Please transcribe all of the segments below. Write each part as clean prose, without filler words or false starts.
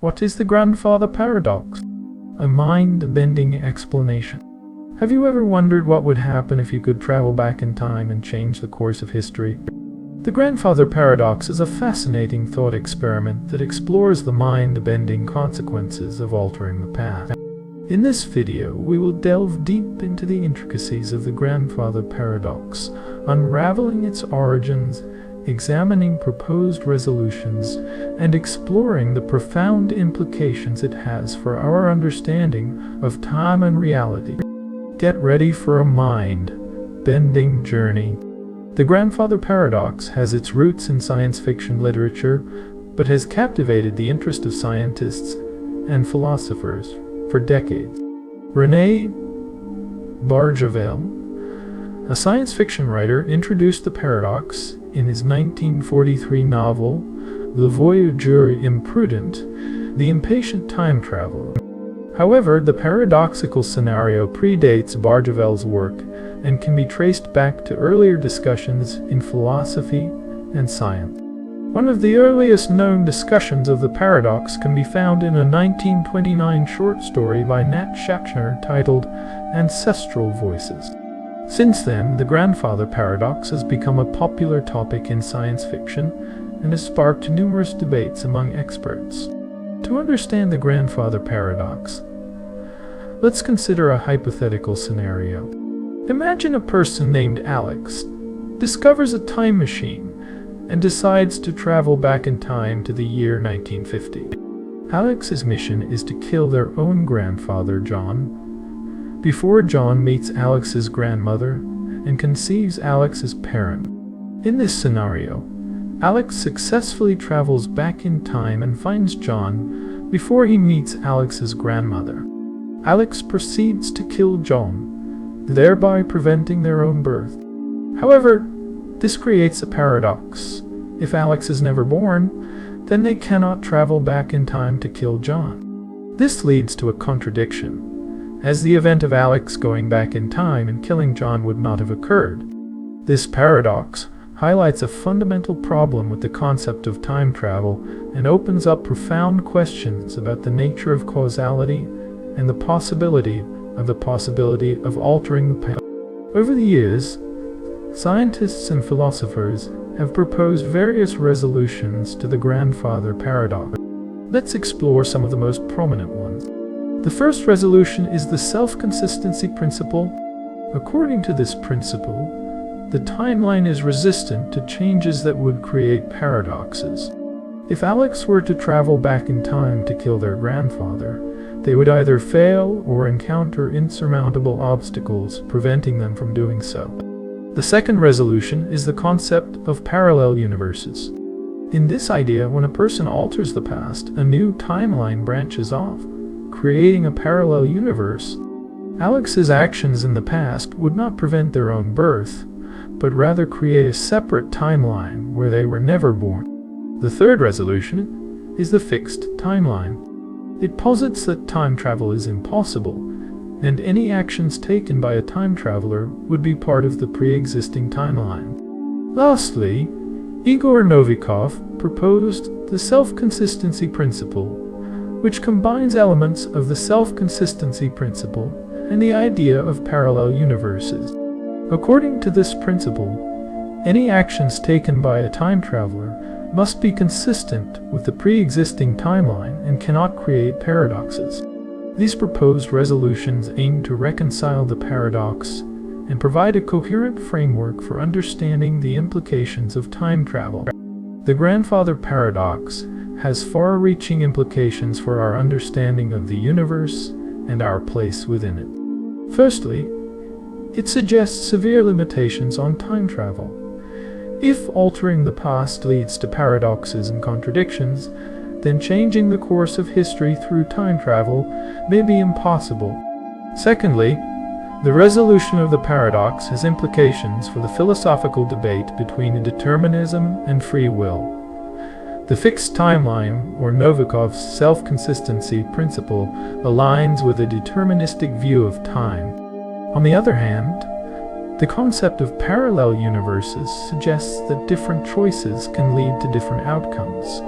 What is the grandfather paradox? A mind-bending explanation. Have you ever wondered what would happen if you could travel back in time and change the course of history? The grandfather paradox is a fascinating thought experiment that explores the mind-bending consequences of altering the past. In this video, we will delve deep into the intricacies of the grandfather paradox, unraveling its origins, examining proposed resolutions, and exploring the profound implications it has for our understanding of time and reality. Get ready for a mind-bending journey. The grandfather paradox has its roots in science fiction literature, but has captivated the interest of scientists and philosophers for decades. René Barjavel, a science fiction writer, introduced the paradox in his 1943 novel, Le Voyageur Imprudent, the impatient time traveler. However, the paradoxical scenario predates Barjavel's work and can be traced back to earlier discussions in philosophy and science. One of the earliest known discussions of the paradox can be found in a 1929 short story by Nat Schachner titled Ancestral Voices. Since then, the grandfather paradox has become a popular topic in science fiction and has sparked numerous debates among experts. To understand the grandfather paradox, let's consider a hypothetical scenario. Imagine a person named Alex discovers a time machine and decides to travel back in time to the year 1950. Alex's mission is to kill their own grandfather, John, before John meets Alex's grandmother and conceives Alex's parent. In this scenario, Alex successfully travels back in time and finds John before he meets Alex's grandmother. Alex proceeds to kill John, thereby preventing their own birth. However, this creates a paradox. If Alex is never born, then they cannot travel back in time to kill John. This leads to a contradiction, as the event of Alex going back in time and killing John would not have occurred. This paradox highlights a fundamental problem with the concept of time travel and opens up profound questions about the nature of causality and the possibility of altering the past. Over the years, scientists and philosophers have proposed various resolutions to the grandfather paradox. Let's explore some of the most prominent ones. The first resolution is the self-consistency principle. According to this principle, the timeline is resistant to changes that would create paradoxes. If Alex were to travel back in time to kill their grandfather, they would either fail or encounter insurmountable obstacles preventing them from doing so. The second resolution is the concept of parallel universes. In this idea, when a person alters the past, a new timeline branches off, creating a parallel universe. Alex's actions in the past would not prevent their own birth, but rather create a separate timeline where they were never born. The third resolution is the fixed timeline. It posits that time travel is impossible, and any actions taken by a time traveler would be part of the pre-existing timeline. Lastly, Igor Novikov proposed the self-consistency principle, which combines elements of the self-consistency principle and the idea of parallel universes. According to this principle, any actions taken by a time traveler must be consistent with the pre-existing timeline and cannot create paradoxes. These proposed resolutions aim to reconcile the paradox and provide a coherent framework for understanding the implications of time travel. The grandfather paradox has far-reaching implications for our understanding of the universe and our place within it. Firstly, it suggests severe limitations on time travel. If altering the past leads to paradoxes and contradictions, then changing the course of history through time travel may be impossible. Secondly, the resolution of the paradox has implications for the philosophical debate between determinism and free will. The fixed timeline, or Novikov's self-consistency principle, aligns with a deterministic view of time. On the other hand, the concept of parallel universes suggests that different choices can lead to different outcomes,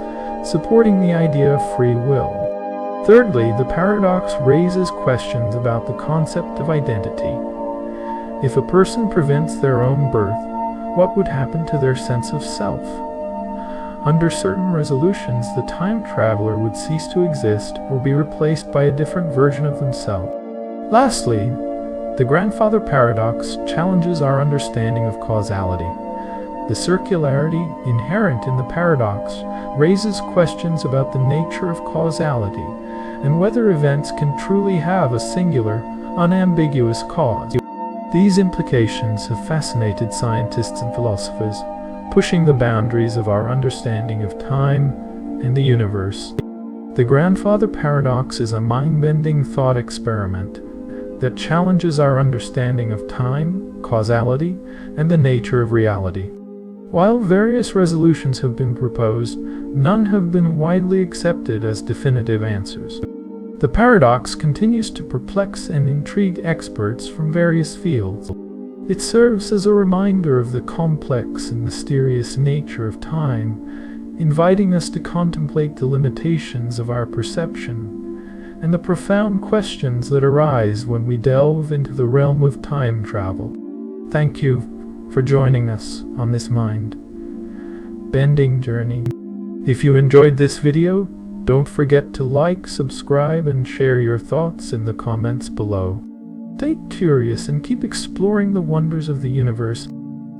supporting the idea of free will. Thirdly, the paradox raises questions about the concept of identity. If a person prevents their own birth, what would happen to their sense of self? Under certain resolutions, the time traveler would cease to exist or be replaced by a different version of themselves. Lastly, the grandfather paradox challenges our understanding of causality. The circularity inherent in the paradox raises questions about the nature of causality and whether events can truly have a singular, unambiguous cause. These implications have fascinated scientists and philosophers, pushing the boundaries of our understanding of time and the universe. The grandfather paradox is a mind-bending thought experiment that challenges our understanding of time, causality, and the nature of reality. While various resolutions have been proposed, none have been widely accepted as definitive answers. The paradox continues to perplex and intrigue experts from various fields. It serves as a reminder of the complex and mysterious nature of time, inviting us to contemplate the limitations of our perception and the profound questions that arise when we delve into the realm of time travel. Thank you for joining us on this mind-bending journey. If you enjoyed this video, don't forget to like, subscribe, and share your thoughts in the comments below. Stay curious and keep exploring the wonders of the universe.